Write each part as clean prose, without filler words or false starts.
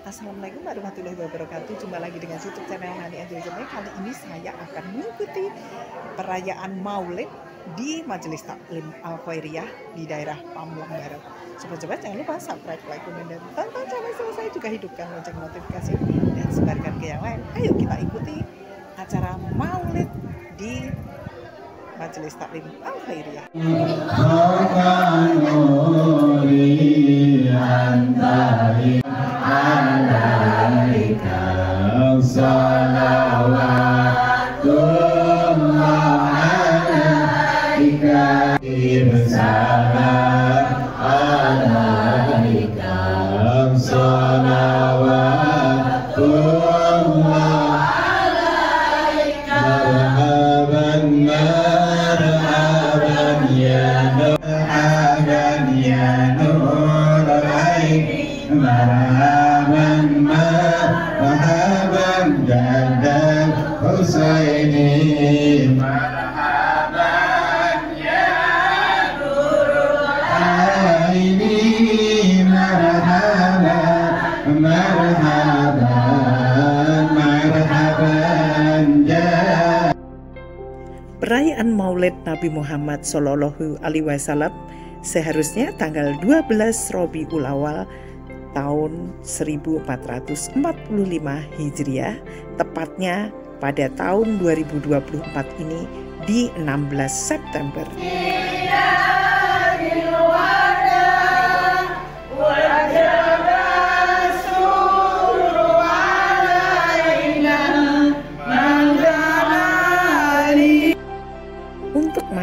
Assalamualaikum warahmatullahi wabarakatuh. Jumpa lagi dengan YouTube channel Hani Angel Jemaah. Kali ini saya akan mengikuti perayaan Maulid di Majelis Taklim Al-Khairiyah di daerah Pamulang Barat. Sobat-sobat jangan lupa subscribe, like, komen, dan tonton sampai selesai. Juga hidupkan lonceng notifikasi dan sebarkan ke yang lain. Ayo kita ikuti acara Maulid di Majelis Taklim Al-Khairiyah. Perayaan Maulid Nabi Muhammad Shallallahu Alaihi Wasallam seharusnya tanggal 12 Rabiul Awal tahun 1445 Hijriah, tepatnya pada tahun 2024 ini di 16 September.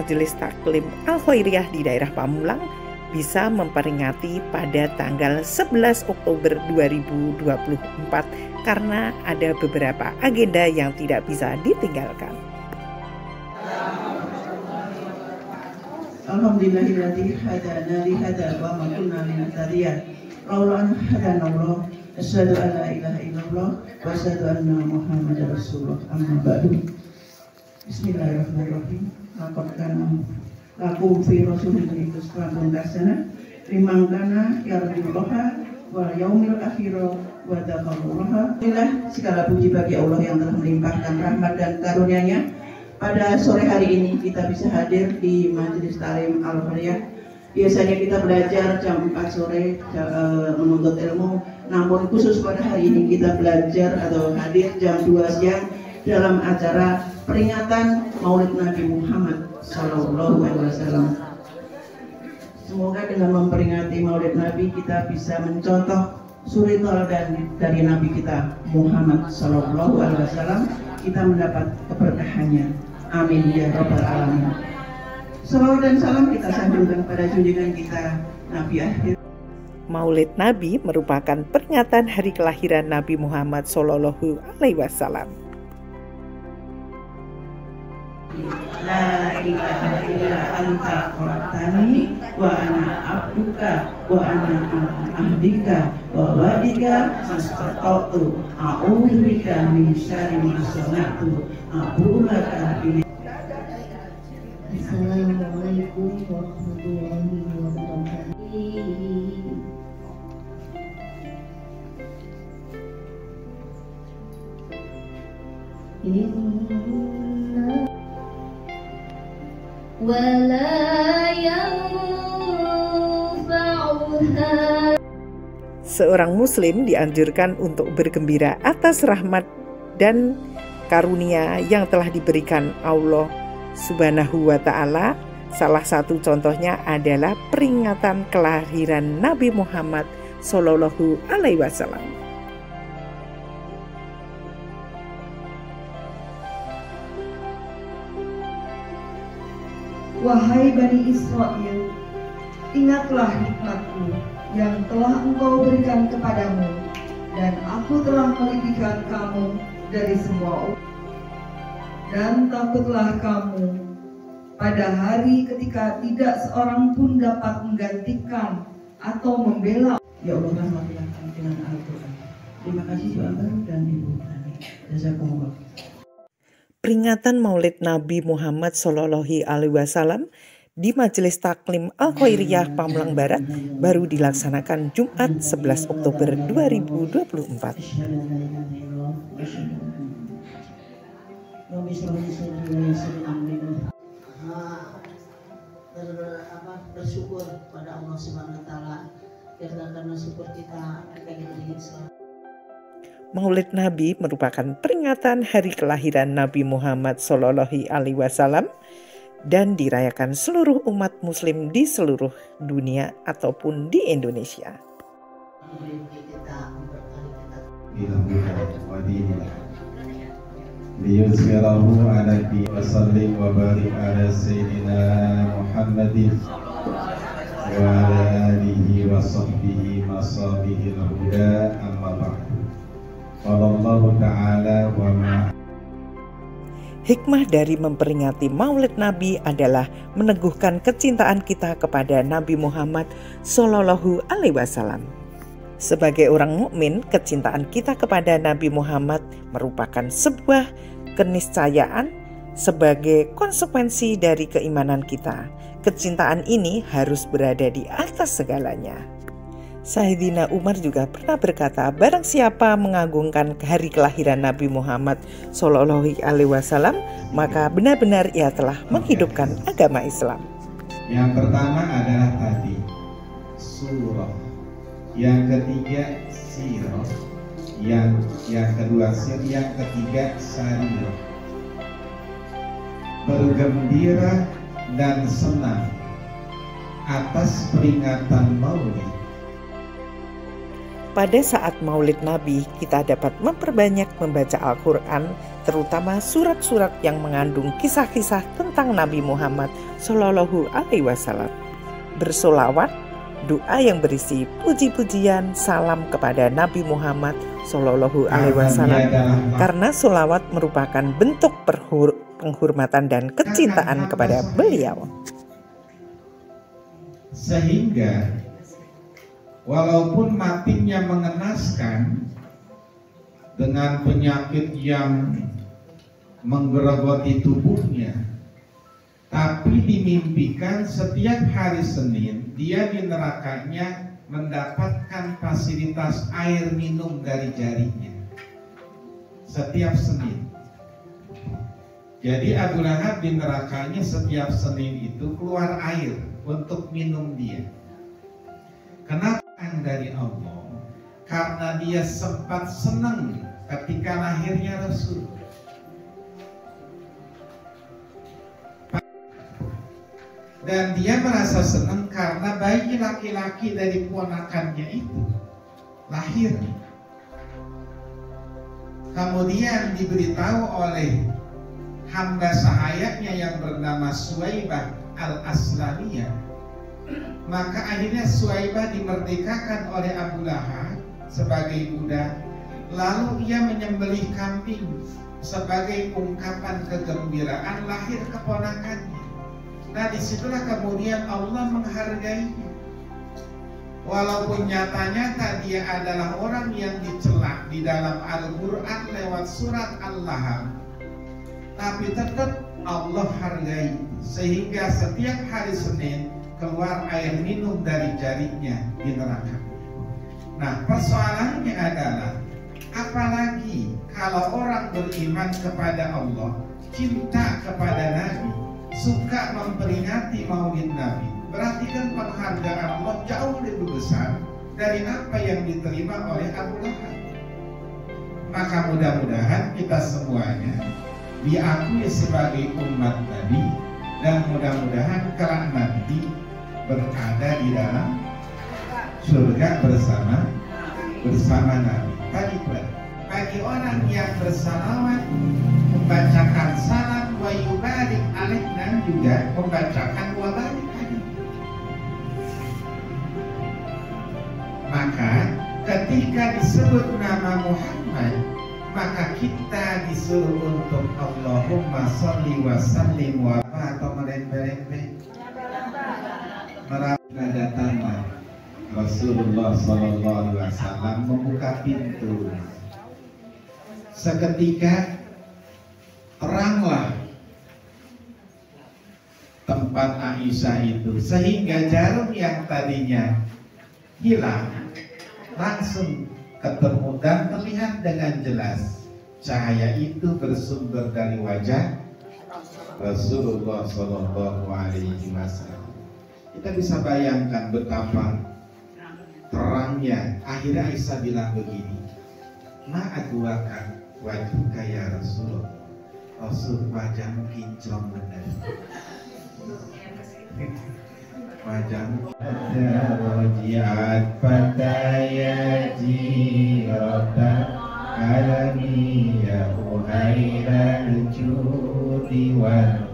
Majelis Taklim Al-Khairiyah di daerah Pamulang bisa memperingati pada tanggal 11 Oktober 2024 karena ada beberapa agenda yang tidak bisa ditinggalkan. Alhamdulillahilladzi hadana li hada wa ma kunna linahtadiya laula an hadanallah asyhadu an la ilaha illallah wa asyhadu anna muhammadar rasulullah amma ba'du. Bismillahirrahmanirrahim. Lakukan lakum fi rasulillahi uswatun hasanah liman kana yarjullaha wal yaumil akhir wa dzakarallaha. Segala puji bagi Allah yang telah melimpahkan rahmat dan karunia-Nya. Pada sore hari ini kita bisa hadir di Majelis Taklim Al-Khairiyah. Biasanya kita belajar jam 4 sore menuntut ilmu, namun khusus pada hari ini kita belajar atau hadir jam 2 siang dalam acara peringatan Maulid Nabi Muhammad Sallallahu Alaihi Wasallam. Semoga dengan memperingati Maulid Nabi kita bisa mencontoh suri tauladan dari Nabi kita Muhammad Sallallahu Alaihi Wasallam, kita mendapat keberkahannya. Amin ya Rabbal Alamin. Salawat dan salam kita sanjungkan pada junjungan kita Nabi akhir. Maulid Nabi merupakan peringatan hari kelahiran Nabi Muhammad Sallallahu Alaihi Wasallam. La ilaha illa anta khalaqtani wa ana abduka wa ana abdika wa wadika mastata'tu a'udzu bika min syarri ma sana'tu a'udzu bika. Assalamualaikum warahmatullahi wabarakatuh. Seorang muslim dianjurkan untuk bergembira atas rahmat dan karunia yang telah diberikan Allah Subhanahu wa Ta'ala. Salah satu contohnya adalah peringatan kelahiran Nabi Muhammad Sallallahu Alaihi Wasallam. Wahai Bani Israel, ingatlah nikmatku yang telah engkau berikan kepadamu, dan aku telah melindungi kamu dari semua umat. Dan takutlah kamu pada hari ketika tidak seorang pun dapat menggantikan atau membela. Ya Allah, rahmatilah kami dengan Al-Quran. Terima kasih Pak Baru dan Ibu Tani. Jazakumullah. Peringatan Maulid Nabi Muhammad Shallallahu Alaihi Wasallam di Majelis Taklim Al-Khairiyah Pamulang Barat baru dilaksanakan Jumat 11 Oktober 2024. Bersyukur pada Allah Subhanahu wa taala karena syukur kita diberi Islam. Maulid Nabi merupakan peringatan hari kelahiran Nabi Muhammad SAW dan dirayakan seluruh umat muslim di seluruh dunia ataupun di Indonesia. liyuzhirahu ala dini wa sallim wa barik ala sayyidina Muhammadin wa ala alihi wa sahbihi masabihil huda amma ba'du. Wallahu ta'ala wa ma. Hikmah dari memperingati Maulid Nabi adalah meneguhkan kecintaan kita kepada Nabi Muhammad Sallallahu Alaihi Wasallam. Sebagai orang mukmin, kecintaan kita kepada Nabi Muhammad merupakan sebuah keniscayaan sebagai konsekuensi dari keimanan kita. Kecintaan ini harus berada di atas segalanya. Sayyidina Umar juga pernah berkata, barang siapa mengagungkan hari kelahiran Nabi Muhammad Sallallahu Alaihi Wasallam, maka benar-benar ia telah menghidupkan agama Islam. Yang pertama adalah tadi surah, yang ketiga sirah, yang kedua sir, yang ketiga sarirah. Bergembira dan senang atas peringatan Maulid. Pada saat Maulid Nabi, kita dapat memperbanyak membaca Al-Quran, terutama surat-surat yang mengandung kisah-kisah tentang Nabi Muhammad Sallallahu Alaihi Wasallam. Bersolawat, doa yang berisi puji-pujian, salam kepada Nabi Muhammad Sallallahu Alaihi Wasallam, karena solawat merupakan bentuk penghormatan dan kecintaan kepada beliau. Sehingga walaupun matinya mengenaskan dengan penyakit yang menggerogoti tubuhnya, tapi dimimpikan setiap hari Senin dia di nerakanya mendapatkan fasilitas air minum dari jarinya setiap Senin. Jadi Abu Lahab di nerakanya setiap Senin itu keluar air untuk minum dia. Kenapa? Dari Allah, karena dia sempat senang ketika lahirnya Rasul. Dan dia merasa senang karena bayi laki-laki dari ponakannya itu lahir. Kemudian diberitahu oleh hamba sahayanya yang bernama Suwaibah al-Aslamiyah. Maka akhirnya Suwaibah dimerdekakan oleh Abu Lahab sebagai budak. Lalu ia menyembelih kambing sebagai ungkapan kegembiraan lahir keponakannya. Nah, disitulah kemudian Allah menghargainya. Walaupun nyata-nyata dia adalah orang yang dicela di dalam Al-Quran lewat surat Al-Lahab, tapi tetap Allah hargai, sehingga setiap hari Senin keluar air minum dari jarinya di neraka. Nah, persoalannya adalah, apalagi kalau orang beriman kepada Allah, cinta kepada Nabi, suka memperingati Maulid Nabi, berarti kan penghargaan Allah jauh lebih besar dari apa yang diterima oleh Abu Lahab. Maka mudah-mudahan kita semuanya diakui sebagai umat Nabi, dan mudah-mudahan kelak nanti berada di dalam surga bersama Nabi. Tadi bagi orang yang bersalawat, membacakan salam wa yubarik alaih, dan juga membacakan wa barik alaih. Maka ketika disebut nama Muhammad, maka kita disuruh untuk Allahumma sholli wa sallim wa atau merempe-rempe kedatangan Rasulullah Sallallahu Alaihi Wasallam membuka pintu. Seketika teranglah tempat Aisyah itu, sehingga jarum yang tadinya hilang langsung ketemu dan terlihat dengan jelas. Cahaya itu bersumber dari wajah Rasulullah Shallallahu Alaihi Wasallam. Kita bisa bayangkan betapa terangnya. Akhirnya Aisyah bilang begini, ma'adwakan wajhuka ya Rasulullah. Rasul wajahmu kinclong benar. Wajahmu rojiat pataya jirata alami ya uhairan judiwan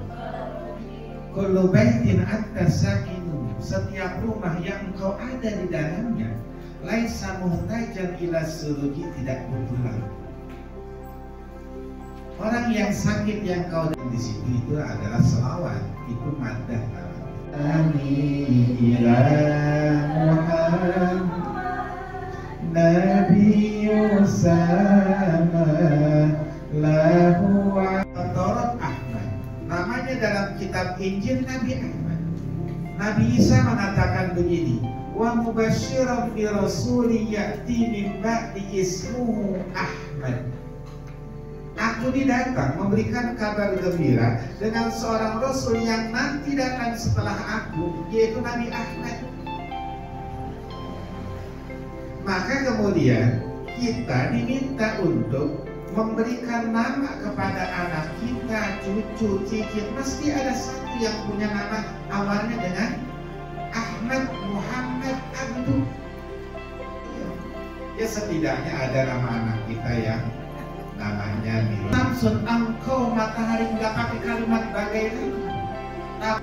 kullu baitin atta sakinu. Setiap rumah yang engkau ada di dalamnya laisa muhtajan ila suruji, tidak butuh lampu. Orang yang sakit yang kau di situ itu adalah selawat, itu maddah. Amin ila Muhammad Nabi Usama lahu Taurat Ahmad. Namanya dalam kitab Injil Nabi Ahmad. Nabi Isa mengatakan begini, wa mubasysyiran bi rasuli ya'ti min ba'di ismuhu Ahmad. Aku didatang memberikan kabar gembira dengan seorang Rasul yang nanti datang setelah aku, yaitu Nabi Ahmad. Maka kemudian kita diminta untuk memberikan nama kepada anak kita, cucu, cicit. Mesti ada satu yang punya nama awalnya dengan Ahmad, Muhammad, Abdul. Ya setidaknya ada nama anak kita yang namanya Milo. Samsun, engkau matahari, nggak pakai kalimat bagaimana.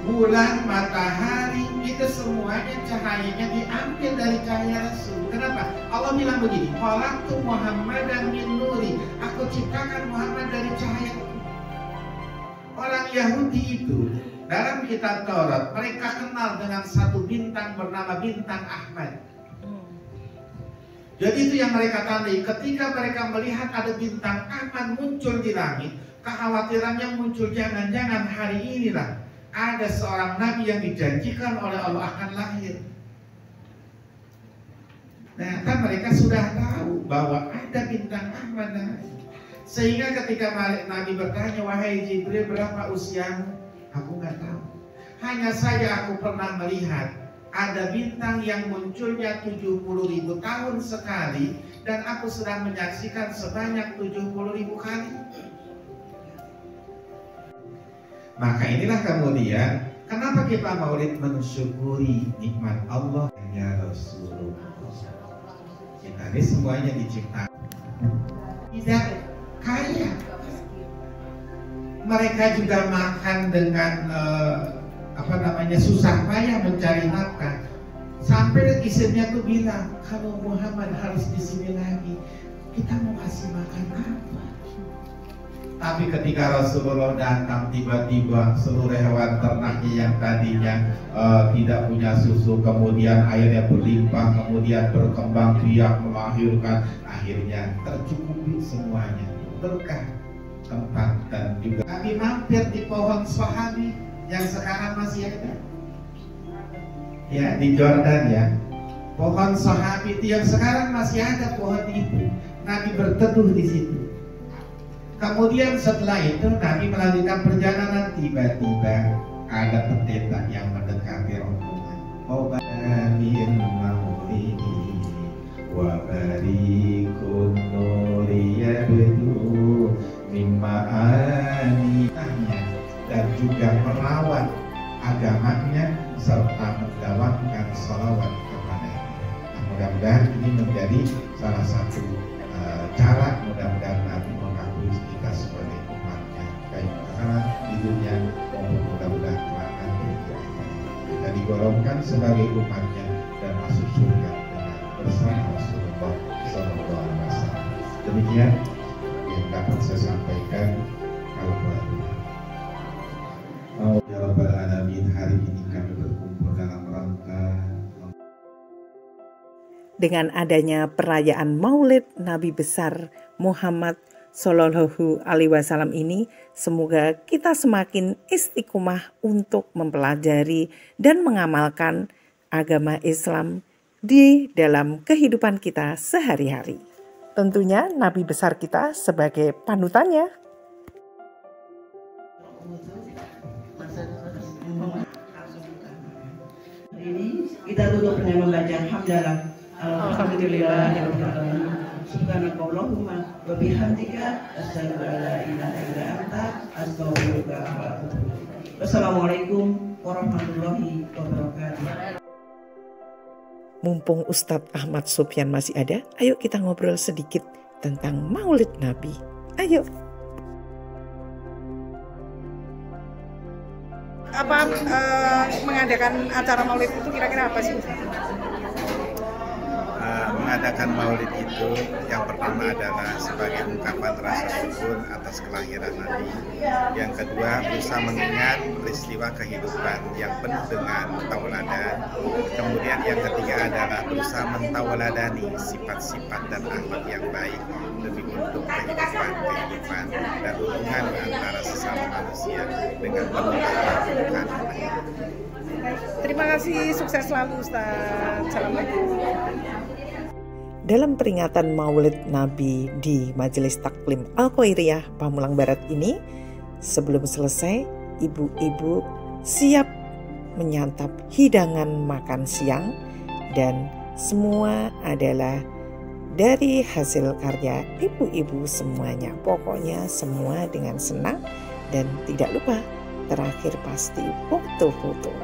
Bulan, matahari, itu semuanya cahayanya diambil dari cahaya Rasul. Kenapa? Allah bilang begini, khalaqtu Muhammadan min nuri. Aku ciptakan Muhammad dari cahaya. Orang Yahudi itu dalam kitab Taurat mereka kenal dengan satu bintang bernama bintang Ahmad. Jadi itu yang mereka tandai. Ketika mereka melihat ada bintang Ahmad muncul di langit, kekhawatirannya muncul, jangan-jangan hari inilah ada seorang nabi yang dijanjikan oleh Allah akan lahir. Nah, kan mereka sudah tahu bahwa ada bintang Ahmad. Sehingga ketika Nabi bertanya, wahai Jibril, berapa usiamu? Aku nggak tahu. Hanya saja aku pernah melihat ada bintang yang munculnya 70.000 tahun sekali, dan aku sedang menyaksikan sebanyak 70.000 kali. Maka inilah kemudian kenapa kita maulid mensyukuri nikmat Allah ya Rasulullah. Kita ini semuanya diciptakan tidak kaya. Mereka juga makan dengan susah payah mencari nafkah. Sampai istrinya tuh bilang, kalau Muhammad harus di sini lagi, kita mau kasih makan apa? Tapi ketika Rasulullah datang, tiba-tiba seluruh hewan ternaknya yang tadinya tidak punya susu, kemudian airnya berlimpah, kemudian berkembang biak melahirkan, akhirnya tercukupi semuanya, berkah tempat. Dan juga kami mampir di pohon sahabi yang sekarang masih ada, ya, di Jordan ya. Pohon sahabi itu yang sekarang masih ada pohon itu. Nabi berteduh di situ. Kemudian setelah itu Nabi melanjutkan perjalanan, tiba-tiba ada pendeta yang mendekati rombongan. Obamin maulidi wa barikun nuri yabdu mimma anitahnya, dan juga merawat agamanya serta mendawamkan salawat kepadanya. Nah, mudah-mudahan ini menjadi salah satu cara mudah-mudahan Nabi mengakui kita sebagai umatnya, baik sekarang di dunia maupun mudah-mudahan kelak nanti di akhirat. Kita digolongkan sebagai umatnya dan masuk surga dengan bersama Rasulullah Sallallahu Alaihi Wasallam. Demikian yang dapat saya sampaikan. Ya Rabbal Alamin, hari ini kami berkumpul dalam rangka dengan adanya perayaan Maulid Nabi besar Muhammad Shallallahu Alaihi Wasallam ini, semoga kita semakin istiqomah untuk mempelajari dan mengamalkan agama Islam di dalam kehidupan kita sehari-hari. Tentunya Nabi besar kita sebagai panutannya. Ini kita tutup dengan membaca hamdalah. Alhamdulillahirobbilalamin. Subhanakallahumma wa bihamdika asyhadu an la ilaha illa anta astaghfiruka wa atubu ilaik. Wassalamualaikum warahmatullahi wabarakatuh. Mumpung Ustadz Ahmad Sofyan masih ada, ayo kita ngobrol sedikit tentang Maulid Nabi. Ayo. Apa mengadakan acara Maulid itu kira-kira apa sih? Mengadakan maulid itu yang pertama adalah sebagai ungkapan rasa syukur atas kelahiran Nabi. Yang kedua, berusaha mengingat peristiwa kehidupan yang penuh dengan tauladan. Kemudian yang ketiga adalah berusaha mentauladani sifat-sifat dan akhlak yang baik demi untuk kehidupan dan hubungan antara sesama manusia dengan penuh keberkahan. Terima kasih, sukses selalu Ustaz. Assalamualaikum. Dalam peringatan Maulid Nabi di Majelis Taklim Al-Khairiyah Pamulang Barat ini, sebelum selesai, ibu-ibu siap menyantap hidangan makan siang dan semua adalah dari hasil karya ibu-ibu semuanya. Pokoknya semua dengan senang dan tidak lupa terakhir pasti foto-foto.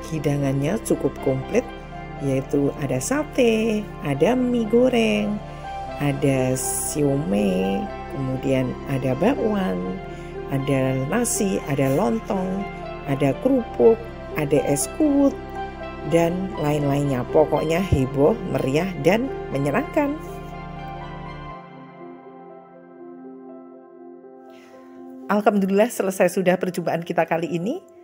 Hidangannya cukup komplit, yaitu ada sate, ada mie goreng, ada siomay, kemudian ada bakwan, ada nasi, ada lontong, ada kerupuk, ada es kuut, dan lain-lainnya. Pokoknya heboh, meriah, dan menyenangkan. Alhamdulillah selesai sudah perjumpaan kita kali ini.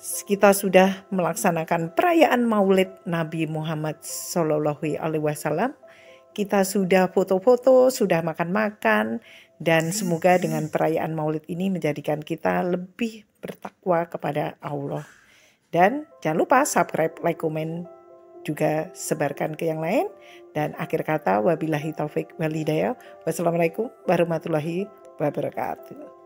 Kita sudah melaksanakan perayaan Maulid Nabi Muhammad Shallallahu Alaihi Wasallam. Kita sudah foto-foto, sudah makan-makan, dan semoga dengan perayaan Maulid ini menjadikan kita lebih bertakwa kepada Allah. Dan jangan lupa subscribe, like, komen, juga sebarkan ke yang lain. Dan akhir kata, wabillahi taufik wal hidayah. Wassalamualaikum warahmatullahi wabarakatuh.